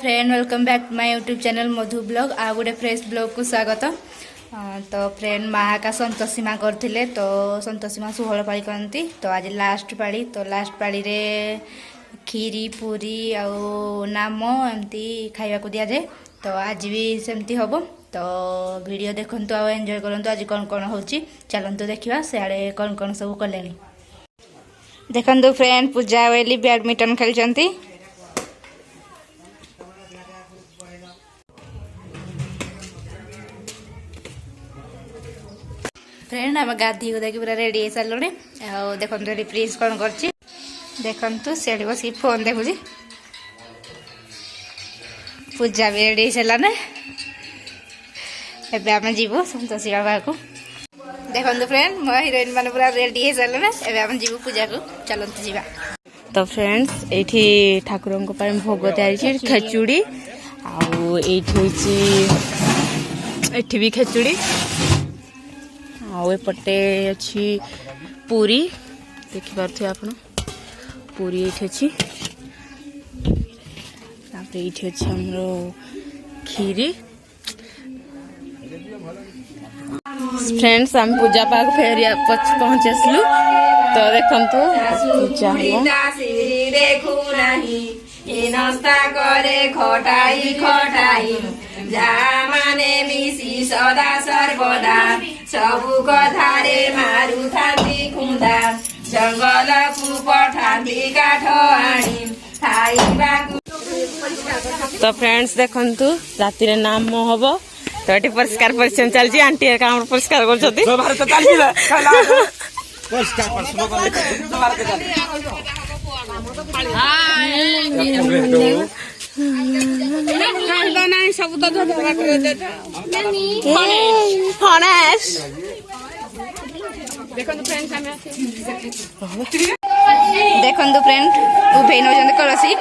Friend welcome back to my YouTube channel Madhu blog आ गोटे fresh blog को स्वागत। तो फ्रेंड माँ का संतोषी माँ करते तो संतोषी माँ 16 पाली करती तो आज लास्ट पाली तो लास्ट पाली रे खीरी पूरी आउ नाम एमती खाइबा को दिया जाए तो आज भी सेमती हम तो वीडियो देखंतु आ एंजॉय करंतु आज कौन कौन होची चलंतु देखिबा सियाड़े कौन कौन सब कलेनी देखंतु फ्रेंड पूजा वेली बैडमिंटन खेलचंती। फ्रेंड आम गाधी गुधा पूरा रेडी हो सारे देखो ये प्रिंस कौन कर देखु से बस फोन देखुची पूजा भी रेडी हो ना एबे आम जीवु संतोषी बाबा को देखो फ्रेंड मो हिरोइन मान पूरा रेडी हो सारे एबे आम जीवु पूजा को चलते जीवा। तो फ्रेंड्स ये ठाकुर भोग तैयारी खेचुड़ी आठ भी खेचुड़ी आउपटे अच्छी पूरी देखिपे आप पूरी ये अच्छी ये अच्छे हमर खीरी। फ्रेंड्स हम पूजा पाक फेर पहुँच आसलु तो देखु पूजा देखू नास्ता करे खटाई खटाई जहाँ माने मिसी सदा सर्वदा सबु कथारे मारु थांती खुंदा जंगल को पठांती काठ आनी खाइबा। तो फ्रेंड्स देखंतु राति रे नाम हम तो ये परिष्कार परिचय चलती आंटी काम परिष्कार देखो फ्रेंड उभे नौ कलसी